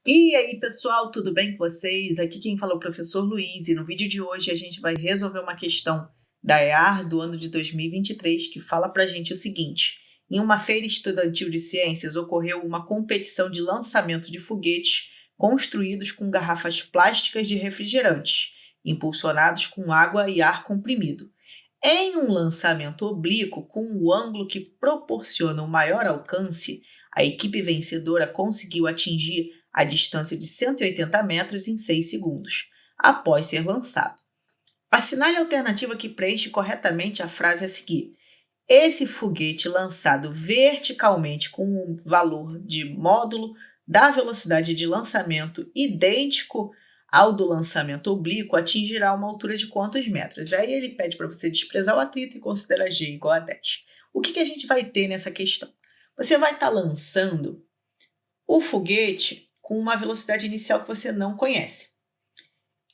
E aí, pessoal, tudo bem com vocês? Aqui quem fala é o professor Luiz e no vídeo de hoje a gente vai resolver uma questão da EAR do ano de 2023 que fala pra gente o seguinte: em uma feira estudantil de ciências ocorreu uma competição de lançamento de foguetes construídos com garrafas plásticas de refrigerantes, impulsionados com água e ar comprimido. Em um lançamento oblíquo com o ângulo que proporciona o maior alcance, a equipe vencedora conseguiu atingir a distância de 180 metros em 6 segundos, após ser lançado. Assinale a alternativa que preenche corretamente a frase a seguir. Esse foguete lançado verticalmente com um valor de módulo da velocidade de lançamento idêntico ao do lançamento oblíquo atingirá uma altura de quantos metros? Aí ele pede para você desprezar o atrito e considerar G igual a 10. O que a gente vai ter nessa questão? Você vai estar lançando o foguete com uma velocidade inicial que você não conhece.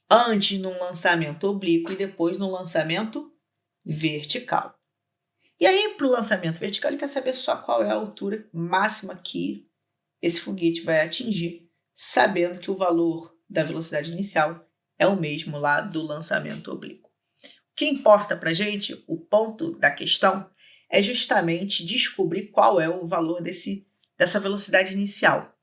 Antes num lançamento oblíquo e depois no lançamento vertical. E aí, para o lançamento vertical, ele quer saber só qual é a altura máxima que esse foguete vai atingir, sabendo que o valor da velocidade inicial é o mesmo lá do lançamento oblíquo. O que importa para a gente, o ponto da questão, é justamente descobrir qual é o valor dessa velocidade inicial.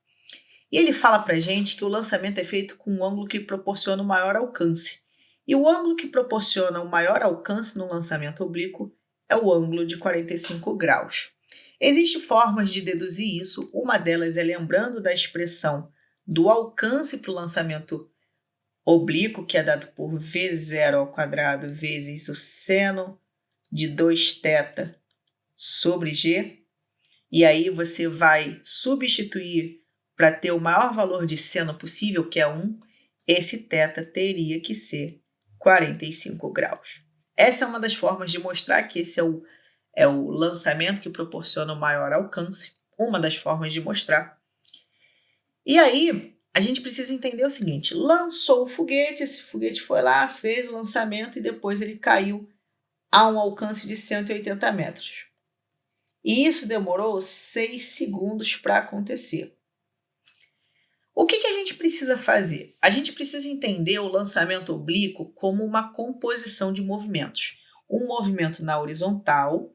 E ele fala para a gente que o lançamento é feito com um ângulo que proporciona o maior alcance. E o ângulo que proporciona o maior alcance no lançamento oblíquo é o ângulo de 45 graus. Existem formas de deduzir isso, uma delas é lembrando da expressão do alcance para o lançamento oblíquo, que é dado por V0² vezes o seno de 2θ sobre G. E aí você vai substituir para ter o maior valor de seno possível, que é 1, esse θ teria que ser 45 graus. Essa é uma das formas de mostrar que esse é o lançamento que proporciona o maior alcance, uma das formas de mostrar. E aí, a gente precisa entender o seguinte: lançou o foguete, esse foguete foi lá, fez o lançamento e depois ele caiu a um alcance de 180 metros. E isso demorou 6 segundos para acontecer. O que a gente precisa fazer? A gente precisa entender o lançamento oblíquo como uma composição de movimentos. Um movimento na horizontal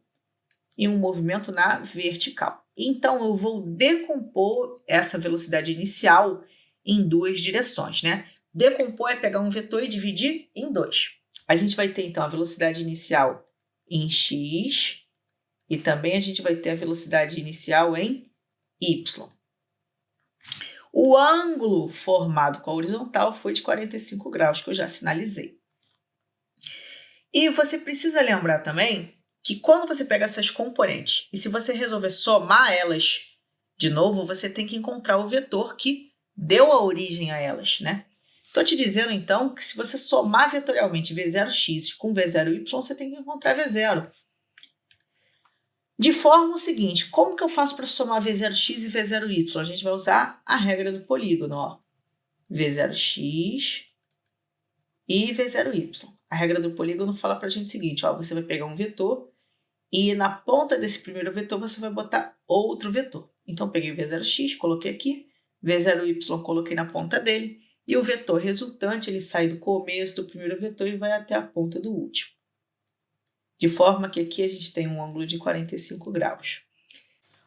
e um movimento na vertical. Então, eu vou decompor essa velocidade inicial em duas direções, né? Decompor é pegar um vetor e dividir em dois. A gente vai ter, então, a velocidade inicial em x e também a gente vai ter a velocidade inicial em y. O ângulo formado com a horizontal foi de 45 graus, que eu já sinalizei. E você precisa lembrar também que quando você pega essas componentes e se você resolver somar elas de novo, você tem que encontrar o vetor que deu a origem a elas, né? Estou te dizendo, então, que se você somar vetorialmente V0x com V0y, você tem que encontrar V0. De forma o seguinte, como que eu faço para somar V0x e V0y? A gente vai usar a regra do polígono, ó. V0x e V0y. A regra do polígono fala para a gente o seguinte, ó, você vai pegar um vetor e na ponta desse primeiro vetor você vai botar outro vetor. Então, peguei o V0x, coloquei aqui, V0y coloquei na ponta dele, e o vetor resultante ele sai do começo do primeiro vetor e vai até a ponta do último. De forma que aqui a gente tem um ângulo de 45 graus.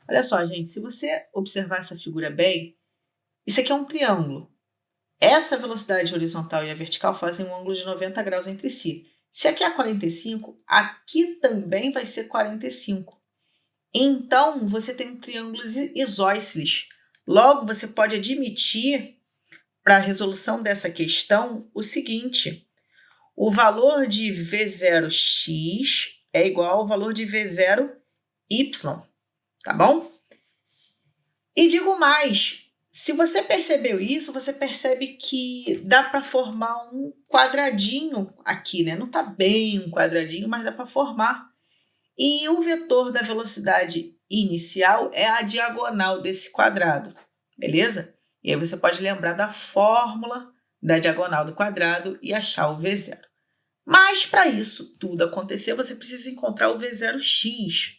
Olha só, gente, se você observar essa figura bem, isso aqui é um triângulo. Essa velocidade horizontal e a vertical fazem um ângulo de 90 graus entre si. Se aqui é 45, aqui também vai ser 45. Então, você tem um triângulo isósceles. Logo, você pode admitir, para a resolução dessa questão, o seguinte: o valor de V0x é igual ao valor de V0y, tá bom? E digo mais, se você percebeu isso, você percebe que dá para formar um quadradinho aqui, né? Não está bem um quadradinho, mas dá para formar. E o vetor da velocidade inicial é a diagonal desse quadrado, beleza? E aí você pode lembrar da fórmula da diagonal do quadrado e achar o V0. Mas para isso tudo acontecer, você precisa encontrar o V0x.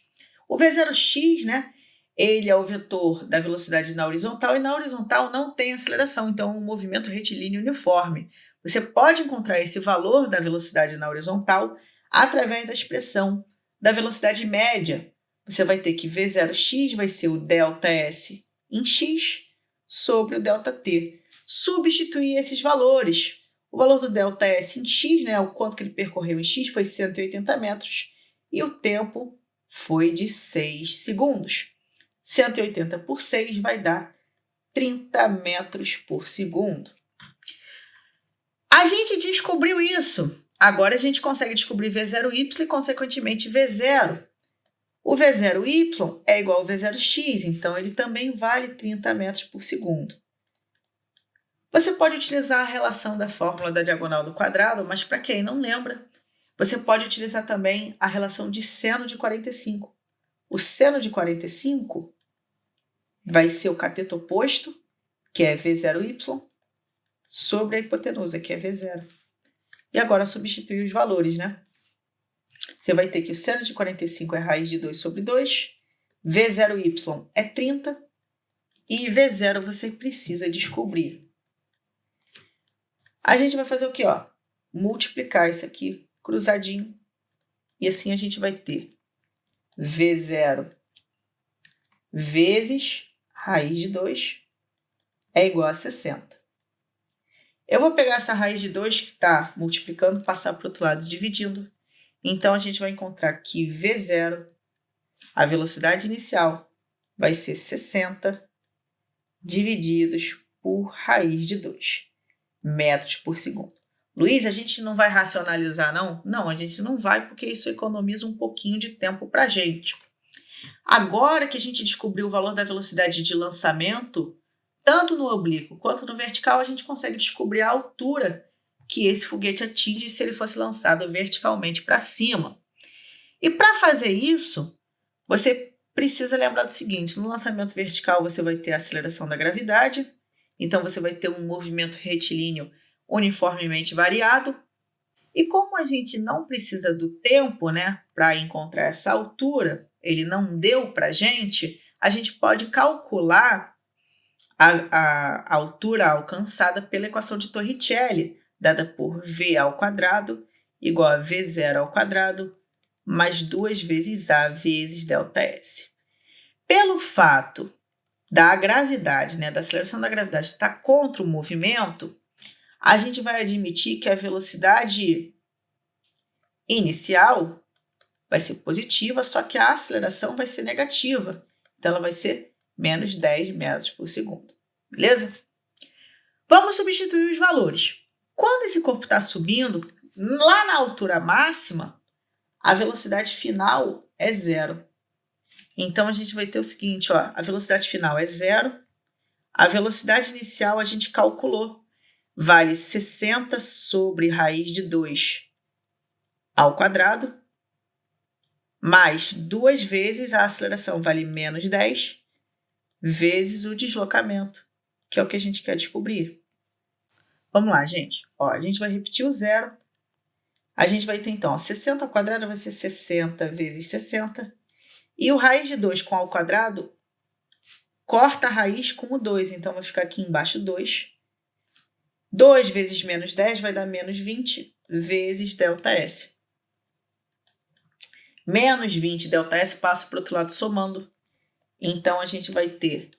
O V0x, né, ele é o vetor da velocidade na horizontal, e na horizontal não tem aceleração, então é um movimento retilíneo uniforme. Você pode encontrar esse valor da velocidade na horizontal através da expressão da velocidade média. Você vai ter que V0x vai ser o ΔS em x sobre o ΔT. Substituir esses valores. O valor do ΔS em x, né, o quanto que ele percorreu em x, foi 180 metros, e o tempo foi de 6 segundos. 180 por 6 vai dar 30 metros por segundo. A gente descobriu isso. Agora a gente consegue descobrir V0y e, consequentemente, V0. O V0y é igual ao V0x, então ele também vale 30 metros por segundo. Você pode utilizar a relação da fórmula da diagonal do quadrado, mas para quem não lembra, você pode utilizar também a relação de seno de 45. O seno de 45 vai ser o cateto oposto, que é V0y, sobre a hipotenusa, que é V0. E agora substituir os valores, né? Você vai ter que o seno de 45 é raiz de 2 sobre 2, V0y é 30, e V0 você precisa descobrir. A gente vai fazer o quê? Ó? Multiplicar isso aqui, cruzadinho, e assim a gente vai ter V0 vezes raiz de 2 é igual a 60. Eu vou pegar essa raiz de 2 que está multiplicando, passar para o outro lado dividindo. Então, a gente vai encontrar que V0, a velocidade inicial, vai ser 60 divididos por raiz de 2 metros por segundo. Luiz, a gente não vai racionalizar, não? Não, a gente não vai, porque isso economiza um pouquinho de tempo para a gente. Agora que a gente descobriu o valor da velocidade de lançamento, tanto no oblíquo quanto no vertical, a gente consegue descobrir a altura que esse foguete atinge se ele fosse lançado verticalmente para cima. E para fazer isso, você precisa lembrar do seguinte: no lançamento vertical você vai ter a aceleração da gravidade, então você vai ter um movimento retilíneo uniformemente variado. E como a gente não precisa do tempo, né, para encontrar essa altura, ele não deu para a gente pode calcular a altura alcançada pela equação de Torricelli, dada por v ao quadrado igual a v0 ao quadrado mais 2 vezes a vezes ΔS. Pelo fato da gravidade, né, da aceleração da gravidade estar contra o movimento, a gente vai admitir que a velocidade inicial vai ser positiva, só que a aceleração vai ser negativa. Então, ela vai ser menos 10 metros por segundo. Beleza? Vamos substituir os valores. Quando esse corpo está subindo, lá na altura máxima, a velocidade final é 0. Então, a gente vai ter o seguinte, ó, a velocidade final é 0, a velocidade inicial a gente calculou, vale 60 sobre raiz de 2 ao quadrado, mais 2 vezes a aceleração vale menos 10, vezes o deslocamento, que é o que a gente quer descobrir. Vamos lá, gente. Ó, a gente vai repetir o 0. A gente vai ter, então, ó, 60 ao quadrado vai ser 60 vezes 60. E o raiz de 2 com ao quadrado corta a raiz com o 2. Então, vai ficar aqui embaixo 2. 2 vezes menos 10 vai dar menos 20 vezes ΔS. Menos 20 ΔS passa para o outro lado somando. Então, a gente vai ter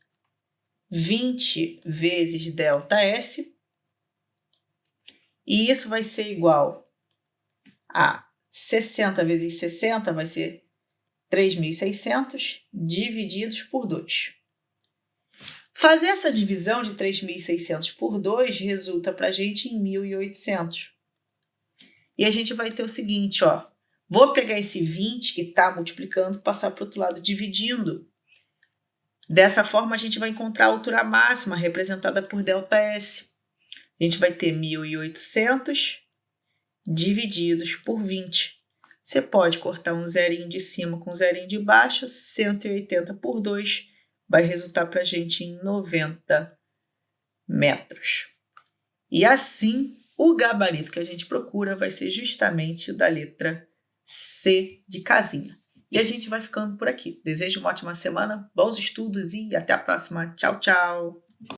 20 vezes ΔS. E isso vai ser igual a 60 vezes 60, vai ser 3.600 divididos por 2. Fazer essa divisão de 3.600 por 2 resulta para a gente em 1.800. E a gente vai ter o seguinte, ó. Vou pegar esse 20 que está multiplicando e passar para o outro lado dividindo. Dessa forma, a gente vai encontrar a altura máxima representada por ΔS. A gente vai ter 1.800 divididos por 20. Você pode cortar um zerinho de cima com um zerinho de baixo, 180 por 2 vai resultar para a gente em 90 metros. E assim, o gabarito que a gente procura vai ser justamente o da letra C de casinha. E a gente vai ficando por aqui. Desejo uma ótima semana, bons estudos e até a próxima. Tchau, tchau!